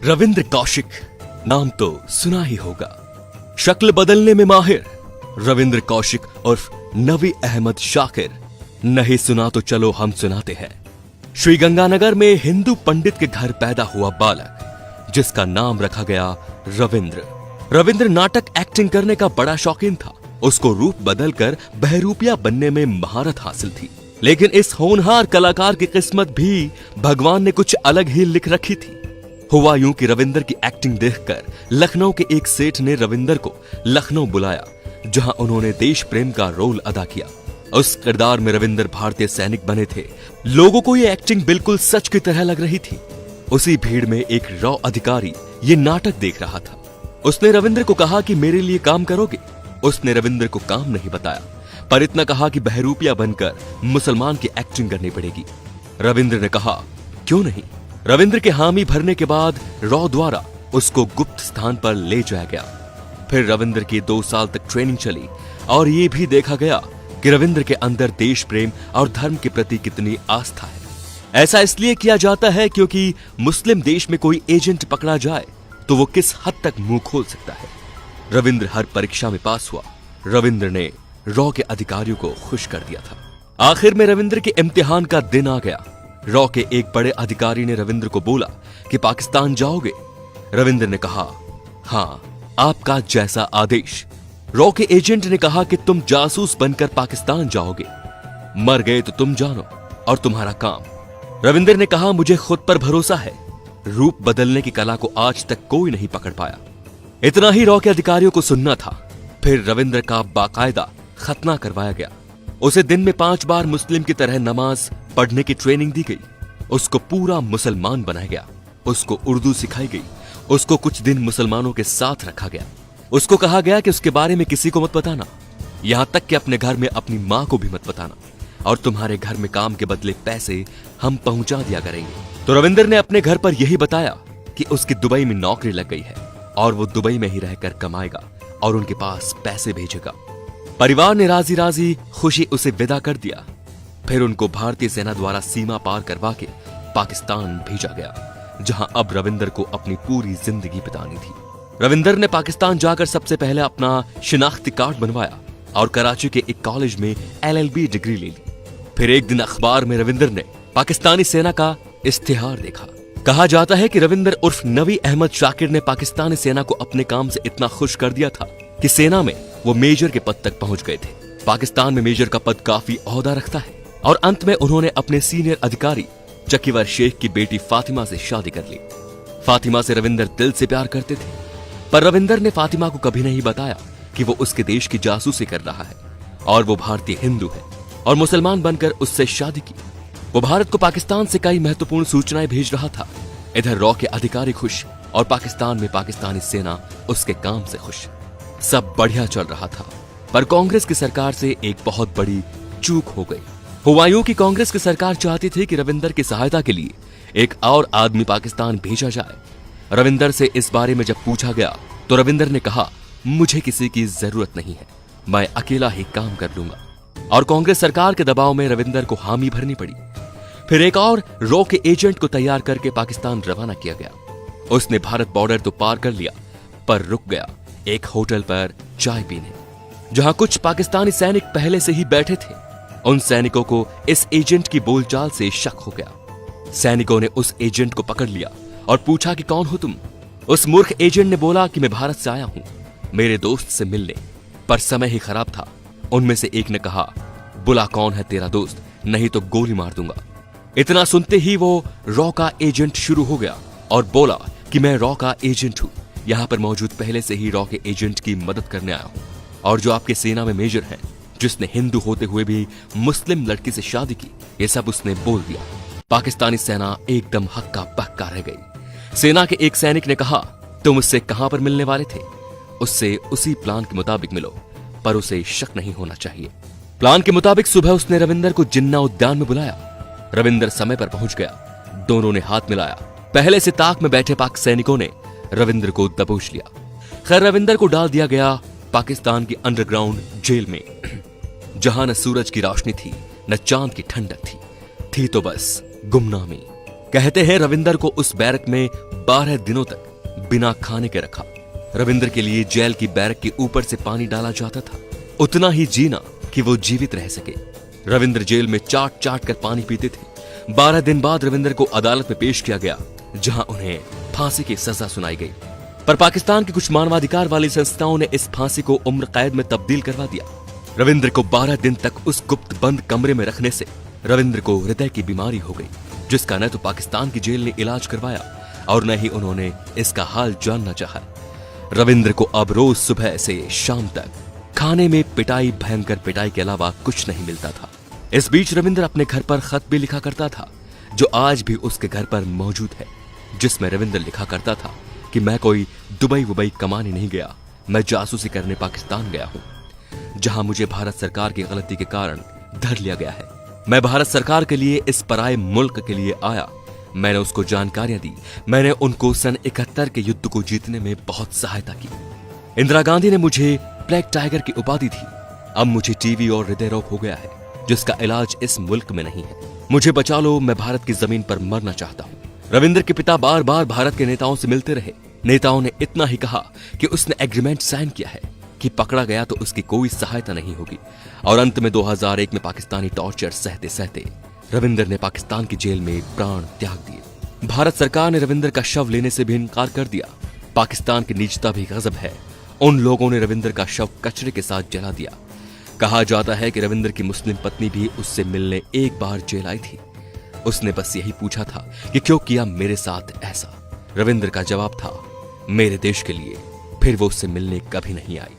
रविंद्र कौशिक नाम तो सुना ही होगा। शक्ल बदलने में माहिर रविंद्र कौशिक उर्फ नवी अहमद शाकिर। नहीं सुना तो चलो हम सुनाते हैं। श्रीगंगानगर में हिंदू पंडित के घर पैदा हुआ बालक जिसका नाम रखा गया रविंद्र। रविंद्र नाटक एक्टिंग करने का बड़ा शौकीन था। उसको रूप बदलकर बहरूपिया बनने में महारत हासिल थी। लेकिन इस होनहार कलाकार की किस्मत भी भगवान ने कुछ अलग ही लिख रखी थी। हुआ यूं कि रविंद्र की एक्टिंग देखकर लखनऊ के एक सेठ ने रविंद्र को लखनऊ बुलाया, जहां उन्होंने देश प्रेम का रोल अदा किया। उस किरदार में रविंद्र भारतीय सैनिक बने थे। लोगों को ये एक्टिंग बिल्कुल सच की तरह लग रही थी। उसी भीड़ में एक रॉ अधिकारी ये नाटक देख रहा था। उसने रविंद्र को कहा कि मेरे लिए काम करोगे। उसने रविंद्र को काम नहीं बताया, पर इतना कहा कि बहरूपिया बनकर मुसलमान की एक्टिंग करनी पड़ेगी। रविंद्र ने कहा क्यों नहीं। रविंद्र के हामी भरने के बाद रॉ द्वारा उसको गुप्त स्थान पर ले जाया गया। फिर रविंद्र की 2 साल तक ट्रेनिंग चली और ये भी देखा गया कि रविंद्र के अंदर देश प्रेम और धर्म के प्रति कितनी आस्था है। ऐसा इसलिए किया जाता है क्योंकि मुस्लिम देश में कोई एजेंट पकड़ा जाए तो वो किस हद तक मुंह खोल सकता है। रविंद्र हर परीक्षा में पास हुआ। रविंद्र ने रॉ के अधिकारियों को खुश कर दिया था। आखिर में रविंद्र के इम्तिहान का दिन आ गया। रॉ के एक बड़े अधिकारी ने रविंद्र को बोला कि पाकिस्तान जाओगे। रविंद्र ने कहा हां, आपका जैसा आदेश। रॉ के एजेंट ने कहा कि तुम जासूस बनकर पाकिस्तान जाओगे। मर गए तो तुम जानो और तुम्हारा काम। रविंद्र ने कहा मुझे खुद पर भरोसा है। रूप बदलने की कला को आज तक कोई नहीं पकड़ पाया। इतना ही रॉ के अधिकारियों को सुनना था। फिर रविंद्र का बाकायदा खतना करवाया गया। उसे दिन में 5 बार मुस्लिम की तरह नमाज पढ़ने की ट्रेनिंग दी गई। उसको पूरा मुसलमान बनाया गया। उसको उर्दू सिखाई गई। उसको कुछ दिन मुसलमानों के साथ रखा गया। उसको कहा गया कि उसके बारे में किसी को मत बताना, यहां तक कि अपने घर में अपनी मां को भी मत बताना, और तुम्हारे घर में काम के बदले पैसे हम पहुंचा दिया करेंगे। तो रविंद्र ने अपने घर पर यही बताया कि उसकी दुबई में नौकरी लग गई है और वो दुबई में ही रहकर कमाएगा और उनके पास पैसे भेजेगा। परिवार ने राजी राजी खुशी उसे विदा कर दिया। फिर उनको भारतीय सेना द्वारा सीमा पार करवा के पाकिस्तान भेजा गया, जहां अब रविंद्र को अपनी पूरी जिंदगी बितानी थी। रविंद्र ने पाकिस्तान जाकर सबसे पहले अपना शिनाख्ती कार्ड बनवाया और कराची के एक कॉलेज में LLB डिग्री ले ली। फिर एक दिन अखबार में रविंद्र ने पाकिस्तानी सेना का इश्तिहार देखा। कहा जाता है कि रविंद्र उर्फ नवी अहमद शाकिर ने पाकिस्तानी सेना को अपने काम से इतना खुश कर दिया था कि सेना में वो मेजर के पद तक पहुंच गए थे। पाकिस्तान में मेजर का पद काफी ओहदा रखता है और अंत में उन्होंने अपने सीनियर अधिकारी चकीवर शेख की बेटी फातिमा से शादी कर ली। फातिमा से रविंद्र दिल से प्यार करते थे, पर रविंद्र ने फातिमा को कभी नहीं बताया कि वो उसके देश की जासूसी कर रहा है और वो भारतीय हिंदू है और मुसलमान बनकर उससे शादी की। वो भारत को पाकिस्तान से कई महत्वपूर्ण सूचनाएं भेज रहा था। इधर रॉ के अधिकारी खुश और पाकिस्तान में पाकिस्तानी सेना उसके काम से खुश। सब बढ़िया चल रहा था, पर कांग्रेस की सरकार से एक बहुत बड़ी चूक हो गई। हुआ यूं कि कांग्रेस की सरकार चाहती थी कि रविंद्र की सहायता के लिए एक और आदमी पाकिस्तान भेजा जाए। रविंद्र से इस बारे में जब पूछा गया तो रविंद्र ने कहा मुझे किसी की जरूरत नहीं है, मैं अकेला ही काम कर लूंगा। और कांग्रेस सरकार के दबाव में रविंद्र को हामी भरनी पड़ी। फिर एक और रॉ के एजेंट को तैयार करके पाकिस्तान रवाना किया गया। उसने भारत बॉर्डर तो पार कर लिया, पर रुक गया एक होटल पर चाय पीने, जहां कुछ पाकिस्तानी सैनिक पहले से ही बैठे थे। उन सैनिकों को इस एजेंट की बोलचाल से शक हो गया। सैनिकों ने उस एजेंट को पकड़ लिया और पूछा कि कौन हो तुम। उस मूर्ख एजेंट ने बोला कि मैं भारत से आया हूं मेरे दोस्त से मिलने, पर समय ही खराब था। उनमें से एक ने कहा बुला कौन है तेरा दोस्त, नहीं तो गोली मार दूंगा। इतना सुनते ही वो रॉ का एजेंट शुरू हो गया और बोला कि मैं रॉ का एजेंट हूं, यहां पर मौजूद पहले से ही रॉ के एजेंट की मदद करने आया हूं, और जो आपके सेना में मेजर हैं, जिसने हिंदू होते हुए भी मुस्लिम लड़की से शादी की, ये सब उसने बोल दिया। पाकिस्तानी सेना एकदम हक्का बक्का रह गई। सेना के एक सैनिक ने कहा तुम उससे कहां पर मिलने वाले थे? उससे उसी प्लान के मुताबिक मिलो, पर उसे शक नहीं होना चाहिए। प्लान के मुताबिक सुबह उसने रविंद्र को जिन्ना उद्यान में बुलाया। रविंद्र समय पर पहुंच गया। दोनों ने हाथ मिलाया। पहले से ताक में बैठे पाक सैनिकों ने रविंद्र को दबोच लिया। खैर रविंद्र को डाल दिया गया पाकिस्तान की अंडरग्राउंड जेल में, जहां न सूरज की रोशनी थी न चांद की ठंडक थी तो बस गुमनामी। कहते हैं रविंदर को उस बैरक में 12 दिनों तक बिना खाने के रखा। रविंदर के लिए जेल की बैरक के ऊपर से पानी डाला जाता था, उतना ही जीना कि वो जीवित रह सके। रविंदर जेल में चाट चाट कर पानी पीते थे। 12 दिन बाद रविंदर को अदालत में पेश किया गया, जहां उन्हें फांसी की सजा सुनाई गई। पर पाकिस्तान की कुछ मानवाधिकार वाली संस्थाओं ने इस फांसी को उम्र कैद में तब्दील करवा दिया। रविंद्र को 12 दिन तक उस गुप्त बंद कमरे में रखने से रविंद्र को हृदय की बीमारी हो गई, जिसका न तो पाकिस्तान की जेल ने इलाज करवाया और न ही उन्होंने इसका हाल जानना चाहा। रविंद्र को अब रोज सुबह से शाम तक खाने में पिटाई, भयंकर पिटाई के अलावा कुछ नहीं मिलता था। इस बीच रविंद्र अपने घर पर खत भी लिखा करता था, जो आज भी उसके घर पर मौजूद है, जिसमें रविंद्र लिखा करता था कि मैं कोई दुबई वुबई कमाने नहीं गया, मैं जासूसी करने पाकिस्तान गया हूं, जहां मुझे भारत सरकार की गलती के कारण धर लिया गया है। मैं भारत सरकार के लिए इस पराये मुल्क के लिए आया। मैंने उसको जानकारियां दी, मैंने उनको सन 71 के युद्ध को जीतने में बहुत सहायता की। इंदिरा गांधी ने मुझे ब्लैक टाइगर की उपाधि दी। अब मुझे टीबी और हृदय रोग हो गया है, जिसका इलाज इस मुल्क में नहीं है। मुझे बचा लो, मैं भारत की जमीन पर मरना चाहता हूँ। रविंद्र के पिता बार बार भारत के नेताओं से मिलते रहे। नेताओं ने इतना ही कहा कि उसने एग्रीमेंट साइन किया है कि पकड़ा गया तो उसकी कोई सहायता नहीं होगी। और अंत में 2001 में पाकिस्तानी टॉर्चर सहते सहते रविंद्र ने पाकिस्तान की जेल में प्राण त्याग दिए। भारत सरकार ने रविंद्र का शव लेने से भी इनकार कर दिया। पाकिस्तान की नीचता भी गजब है। उन लोगों ने रविंद्र का शव कचरे के साथ जला दिया। कहा जाता है कि रविंद्र की मुस्लिम पत्नी भी उससे मिलने एक बार जेल आई थी। उसने बस यही पूछा था कि क्यों किया मेरे साथ ऐसा। रविंद्र का जवाब था, मेरे देश के लिए। फिर वो उससे मिलने कभी नहीं आई।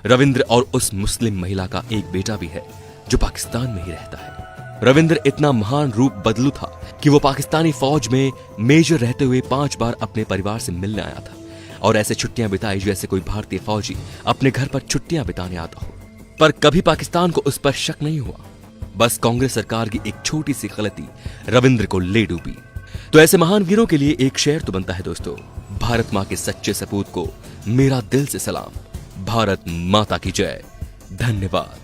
रविंद्र और उस मुस्लिम महिला का एक बेटा भी है, जो पाकिस्तान में ही रहता है। रविंद्र इतना महान रूप बदलू था कि वो पाकिस्तानी फौज में मेजर रहते हुए 5 बार अपने परिवार से मिलने आया था और ऐसे छुट्टियां बिताई जैसे कोई भारतीय फौजी अपने घर पर छुट्टियां बिताने आता हो। पर कभी पाकिस्तान को उस पर शक नहीं हुआ। बस कांग्रेस सरकार की एक छोटी सी गलती रविंद्र को ले डूबी। तो ऐसे महान वीरों के लिए एक शेर तो बनता है दोस्तों, भारत मां के सच्चे सपूत को मेरा दिल से सलाम। भारत माता की जय। धन्यवाद।